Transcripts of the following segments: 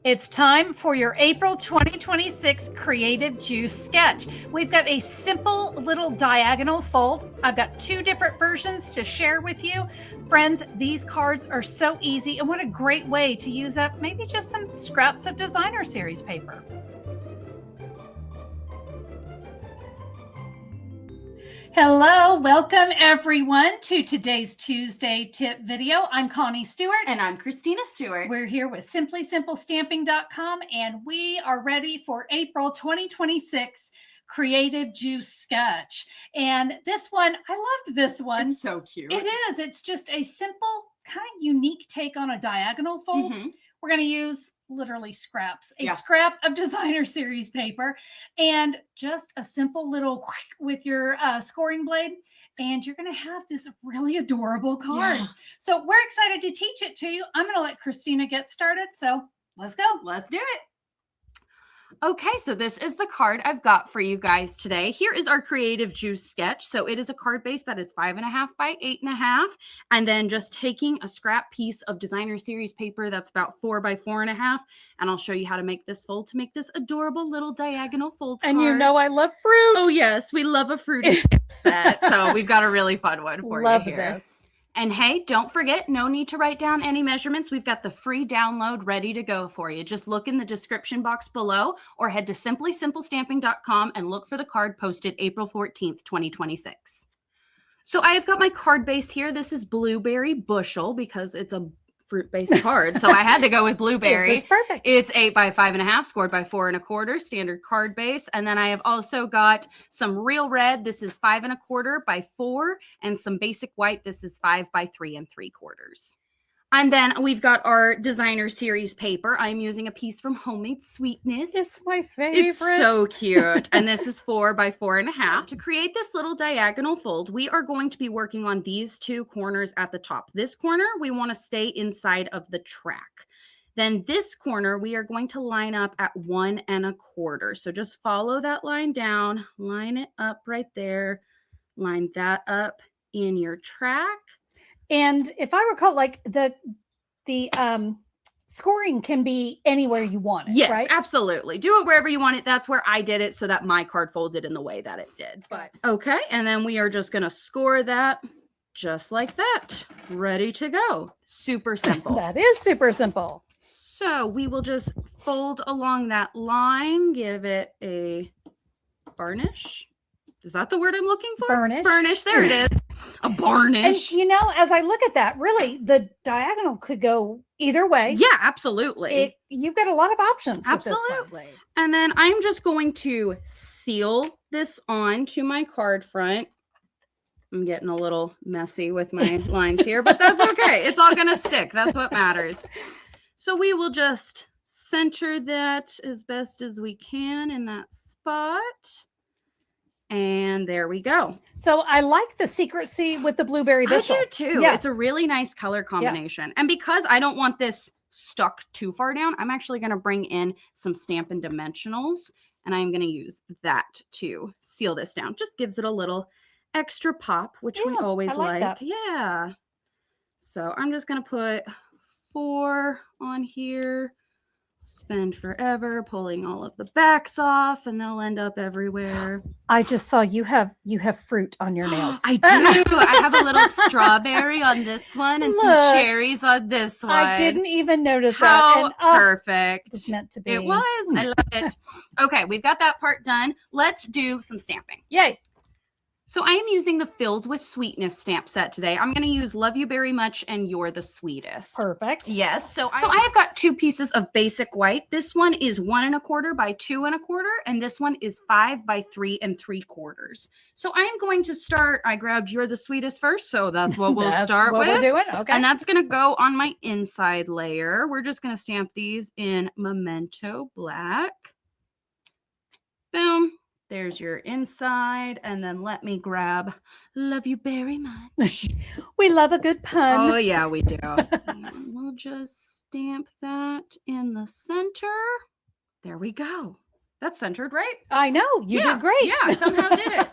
It's time for your April 2026 Creative Juice sketch. We've got a simple little diagonal fold. I've got two different versions to share with you. Friends, these cards are so easy, and what a great way to use up maybe just some scraps of designer series paper. Hello, welcome everyone to today's Tuesday tip video. I'm Connie Stewart. And I'm Christina Stewart. We're here with simplysimplestamping.com, and we are ready for April 2026 Creative Juice sketch. And this one, I loved this one. It's so cute. It is. It's just a simple, kind of unique take on a diagonal fold. We're going to use literally scraps, a scrap of designer series paper, and just a simple little with your scoring blade, and you're going to have this really adorable card. Yeah. So we're excited to teach it to you. I'm going to let Christina get started. So let's go. Let's do it. Okay, so this is the card I've got for you guys today. Here is our Creative Juice sketch. So it is a card base that is 5.5 by 8.5, and then just taking a scrap piece of designer series paper that's about 4 by 4.5, and I'll show you how to make this fold to make this adorable little diagonal fold card. And you know I love fruit. Oh yes, we love a fruity set. So we've got a really fun one for you here. This. And hey, don't forget, no need to write down any measurements. We've got the free download ready to go for you. Just look in the description box below or head to simplysimplestamping.com and look for the card posted April 14th, 2026. So I have got my card base here. This is Blueberry Bushel because it's a fruit-based card. So I had to go with blueberry. It's perfect. It's 8 by 5.5, scored by 4.25, standard card base. And then I have also got some real red. This is 5.25 by 4, and some basic white. This is 5 by 3.75. And then we've got our designer series paper. I'm using a piece from Homemade Sweetness. It's my favorite. It's so cute. And this is 4 by 4.5. To create this little diagonal fold, we are going to be working on these two corners at the top. This corner, we want to stay inside of the track. Then this corner, we are going to line up at 1.25. So just follow that line down, line it up right there, line that up in your track. And if I recall, like the scoring can be anywhere you want it, yes, right? Absolutely. Do it wherever you want it. That's where I did it so that my card folded in the way that it did. But okay, and then we are just going to score that just like that. Ready to go. Super simple. That is super simple. So we will just fold along that line, give it a varnish. Is that the word I'm looking for? Burnish. Burnish. There it is. A varnish. And you know, as I look at that, really, the diagonal could go either way. Yeah, absolutely. You've got a lot of options. Absolutely. And then I'm just going to seal this on to my card front. I'm getting a little messy with my lines here, but that's okay. It's all going to stick. That's what matters. So we will just center that as best as we can in that spot. And there we go. So I like the secrecy with the blueberry bushel. I do too. Yeah. It's a really nice color combination. Yeah. And because I don't want this stuck too far down, I'm actually going to bring in some Stampin' Dimensionals, and I'm going to use that to seal this down. Just gives it a little extra pop, which we always like. Yeah. So I'm just going to put 4 on here. Spend forever pulling all of the backs off, and they'll end up everywhere. I just saw you have fruit on your nails. I do. I have a little strawberry on this one and some cherries on this one. I didn't even notice How that. Perfect. It was meant to be. It was. I love it. Okay, we've got that part done. Let's do some stamping. Yay. So I am using the Filled with Sweetness stamp set today. I'm going to use Love You Very Much and You're the Sweetest. Perfect. Yes. So I have got 2 pieces of basic white. This one is 1.25 by 2.25, and this one is 5 by 3.75. So I'm going to start. I grabbed You're the Sweetest first, so that's what we'll start with. We're doing. Okay. And that's going to go on my inside layer. We're just going to stamp these in Memento Black. Boom. There's your inside, and then let me grab Love You Very Much. We love a good pun. Oh, yeah, we do. And we'll just stamp that in the center. There we go. That's centered, right? I know. You did great. Yeah, I somehow did it.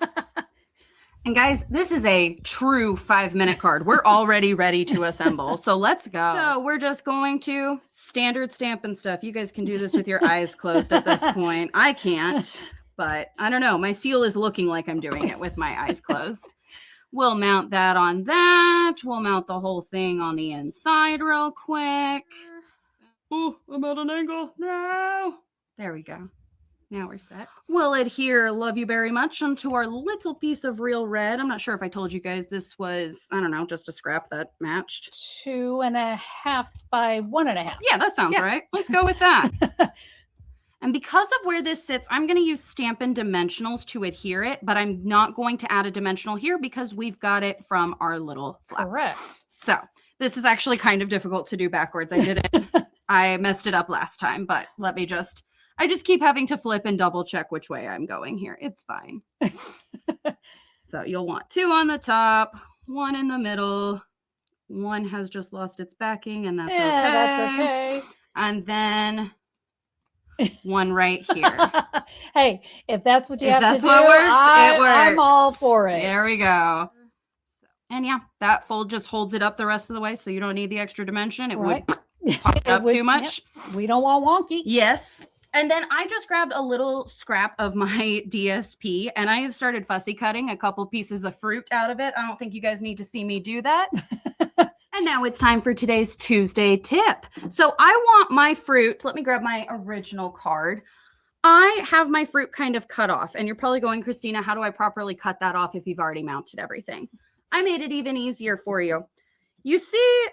And guys, this is a true 5-minute card. We're already ready to assemble. So let's go. So we're just going to standard stamp and stuff. You guys can do this with your eyes closed at this point. I can't, but I don't know. My seal is looking like I'm doing it with my eyes closed. We'll mount that on that. We'll mount the whole thing on the inside real quick. Oh, I'm at an angle. No. There we go. Now we're set. We'll adhere Love You Very Much onto our little piece of real red. I'm not sure if I told you guys this was, I don't know, just a scrap that matched. 2.5 by 1.5. Yeah, that sounds right. Let's go with that. And because of where this sits, I'm going to use Stampin' Dimensionals to adhere it, but I'm not going to add a dimensional here because we've got it from our little flap. Correct. So this is actually kind of difficult to do backwards. I did it. I messed it up last time, but I just keep having to flip and double check which way I'm going here. It's fine. So you'll want 2 on the top, 1 in the middle. 1 has just lost its backing, and that's okay. That's okay. And then 1 right here. Hey, if that's what you have to do, it works. I'm all for it. There we go. And yeah, that fold just holds it up the rest of the way, so you don't need the extra dimension. It would pop up too much. Yep. We don't want wonky. Yes. And then I just grabbed a little scrap of my DSP and I have started fussy cutting a couple pieces of fruit out of it. I don't think you guys need to see me do that. And now it's time for today's Tuesday tip. So I want my fruit. Let me grab my original card. I have my fruit kind of cut off and you're probably going, Christina, how do I properly cut that off if you've already mounted everything? I made it even easier for you. You see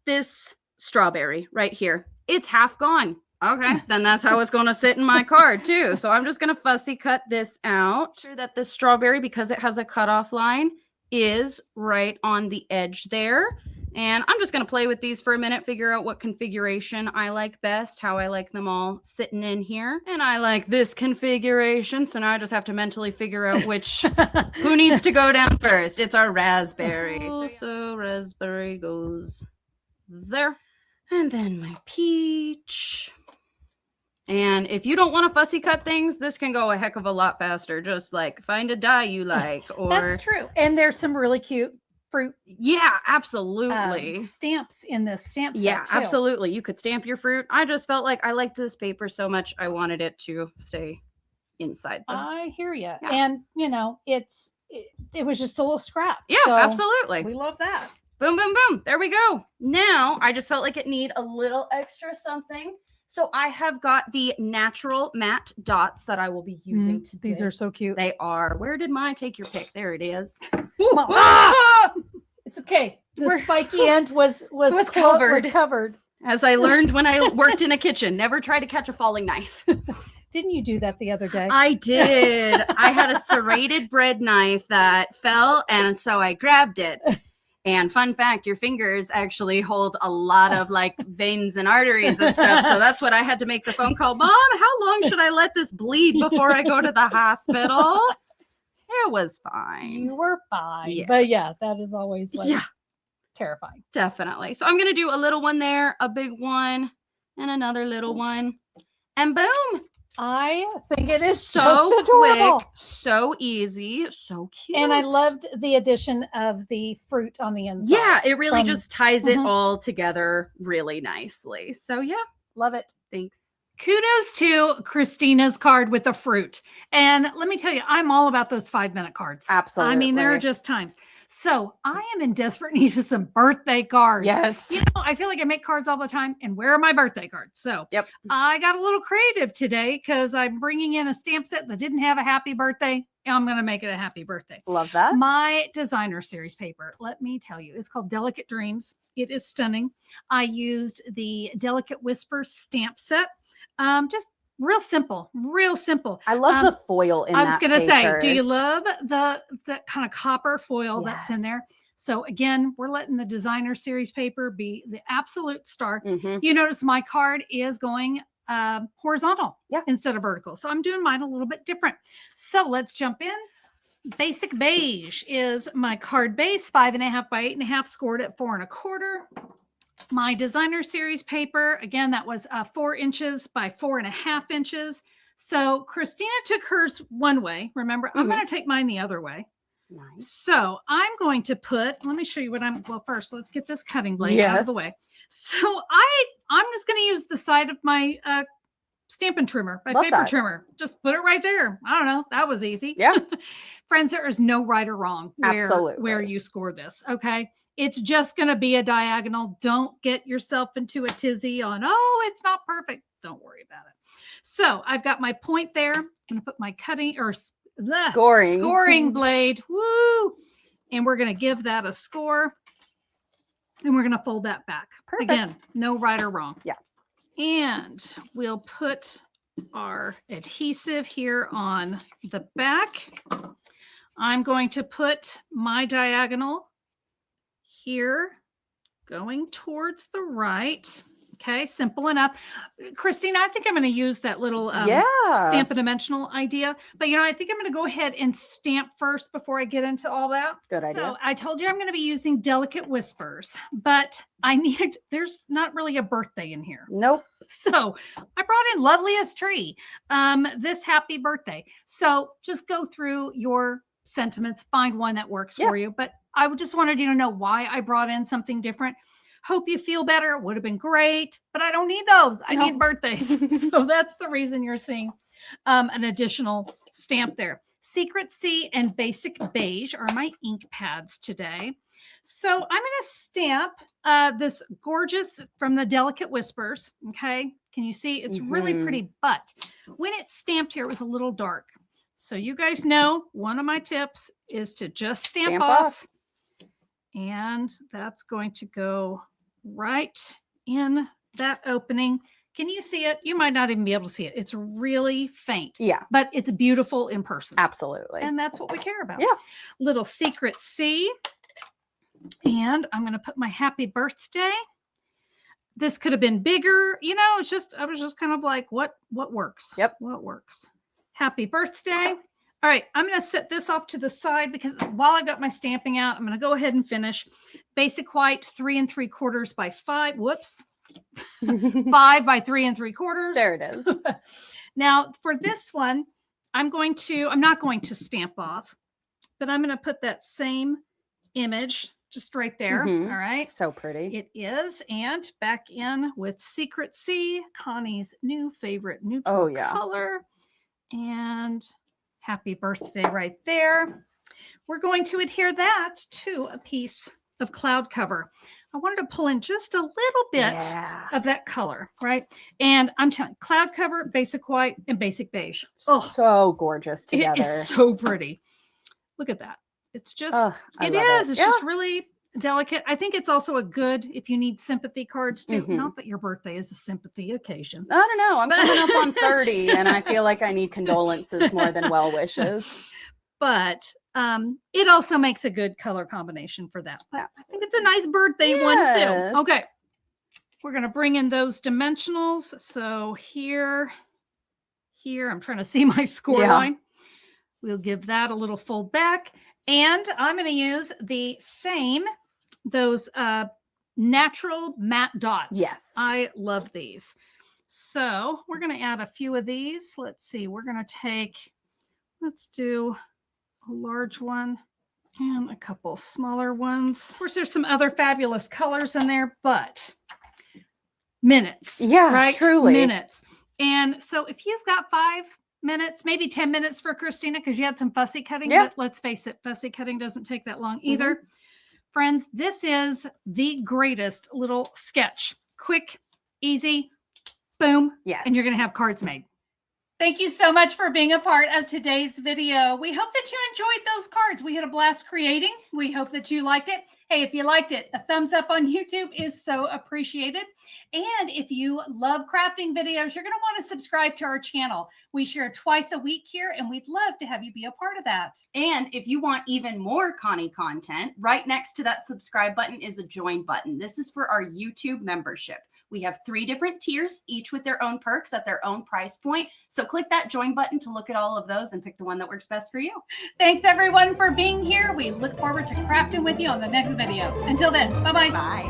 this strawberry right here. It's half gone. Okay, then that's how it's going to sit in my card too. So I'm just going to fussy cut this out. Sure that this strawberry, because it has a cutoff line, is right on the edge there. And I'm just going to play with these for a minute, figure out what configuration I like best, how I like them all sitting in here. And I like this configuration. So now I just have to mentally figure out who needs to go down first. It's our raspberry. So raspberry goes there. And then my peach. And if you don't want to fussy cut things, this can go a heck of a lot faster. Just like find a die you like. Or that's true. And there's some really cute fruit. Yeah, absolutely. Stamps in this stamp set Yeah, too. absolutely. You could stamp your fruit. I just felt like I liked this paper so much. I wanted it to stay inside. I hear you. Yeah. And, you know, it was just a little scrap. Yeah, so absolutely. We love that. Boom, boom, boom. There we go. Now, I just felt like it need a little extra something. So I have got the natural matte dots that I will be using today. These are so cute. They are. Where did mine take your pick? There it is. It's okay. The spiky end was covered. As I learned when I worked in a kitchen, never try to catch a falling knife. Didn't you do that the other day? I did. I had a serrated bread knife that fell, and so I grabbed it. And fun fact, your fingers actually hold a lot of like veins and arteries and stuff. So that's what I had to make the phone call. Mom, how long should I let this bleed before I go to the hospital? It was fine. You were fine. Yeah. But yeah, that is always like terrifying. Definitely. So I'm going to do a little one there, a big one, and another little one. And boom. I think it is so just adorable. Quick, so easy, so cute. And I loved the addition of the fruit on the inside. Yeah, it really just ties it all together really nicely. So yeah, love it. Thanks. Kudos to Christina's card with the fruit. And let me tell you, I'm all about those 5-minute cards. Absolutely. I mean, there are just times. So I am in desperate need of some birthday cards. Yes. You know, I feel like I make cards all the time. And where are my birthday cards? So I got a little creative today because I'm bringing in a stamp set that didn't have a happy birthday. I'm going to make it a happy birthday. Love that. My designer series paper, let me tell you, it's called Delicate Dreams. It is stunning. I used the Delicate Whispers stamp set. Just real simple. I love the foil in that. I was going to say, do you love the kind of copper foil that's in there? So again, we're letting the designer series paper be the absolute star. You notice my card is going horizontal instead of vertical. So I'm doing mine a little bit different. So let's jump in. Basic Beige is my card base, 5.5 by 8.5, scored at 4 1/4. My designer series paper, again, that was 4 inches by 4.5 inches. So Christina took hers one way. Remember, I'm going to take mine the other way. Nice. So I'm going to let me show you well, first, let's get this cutting blade out of the way. So I'm just going to use the side of my Stampin' Trimmer, my paper trimmer. Just put it right there. I don't know. That was easy. Yeah. Friends, there is no right or wrong where you score this. Okay. It's just going to be a diagonal. Don't get yourself into a tizzy on, oh, it's not perfect. Don't worry about it. So I've got my point there. I'm going to put my scoring blade. Woo. And we're going to give that a score. And we're going to fold that back. Perfect. Again, no right or wrong. Yeah. And we'll put our adhesive here on the back. I'm going to put my diagonal here going towards the right. Okay, simple enough. Christina, I think I'm going to use that little stamp a dimensional idea. But, I think I'm going to go ahead and stamp first before I get into all that. Good idea. So I told you I'm going to be using Delicate Whispers, but there's not really a birthday in here. Nope. So I brought in Loveliest Tree, this happy birthday. So just go through your sentiments, find one that works for you. But I just wanted you to know why I brought in something different. Hope you feel better. It would have been great, but I don't need those. I need birthdays. So that's the reason you're seeing an additional stamp there. Secret Sea and Basic Beige are my ink pads today. So I'm going to stamp this gorgeous from the Delicate Whispers. Okay. Can you see? It's really pretty, but when it's stamped here, it was a little dark. So you guys know one of my tips is to just stamp off. And that's going to go right in that opening. Can you see it? You might not even be able to see it. It's really faint. Yeah. But it's beautiful in person. Absolutely. And that's what we care about. Yeah. Little Secret Sea. And I'm going to put my happy birthday. This could have been bigger. I was just kind of like, what works? Yep. What works? Happy birthday. All right, I'm going to set this off to the side because while I've got my stamping out, I'm going to go ahead and finish. Basic white, 3 3/4 by 5. Whoops. 5 by 3 3/4. There it is. Now, for this one, I'm not going to stamp off, but I'm going to put that same image just right there. All right. So pretty. It is. And back in with Secret Sea, Connie's new favorite neutral color. And happy birthday right there. We're going to adhere that to a piece of cloud cover. I wanted to pull in just a little bit of that color, right? And I'm telling you, cloud cover, basic white, and basic beige. Oh, so gorgeous together. It is so pretty. Look at that. It's just, It's just really delicate. I think it's also a good if you need sympathy cards too. Not that your birthday is a sympathy occasion. I don't know. I'm coming up on 30 and I feel like I need condolences more than well wishes. But it also makes a good color combination for that. But I think it's a nice birthday one too. Okay. We're going to bring in those dimensionals. So here, I'm trying to see my score line. We'll give that a little fold back. And I'm going to use those natural matte dots. Yes. I love these. So we're going to add a few of these. Let's see. We're going to let's do a large one and a couple smaller ones. Of course, there's some other fabulous colors in there, but minutes. Yeah, right? Truly. Minutes. And so if you've got 5 minutes, maybe 10 minutes for Christina, because you had some fussy cutting, but let's face it, fussy cutting doesn't take that long either. Friends, this is the greatest little sketch. Quick, easy, boom. Yes. And you're going to have cards made. Thank you so much for being a part of today's video. We hope that you enjoyed those cards. We had a blast creating. We hope that you liked it. Hey, if you liked it, a thumbs up on YouTube is so appreciated. And if you love crafting videos, you're going to want to subscribe to our channel. We share twice a week here, and we'd love to have you be a part of that. And if you want even more Connie content, right next to that subscribe button is a join button. This is for our YouTube membership. We have 3 different tiers, each with their own perks at their own price point. So click that join button to look at all of those and pick the one that works best for you. Thanks everyone for being here. We look forward to crafting with you on the next video. Until then, bye-bye. Bye.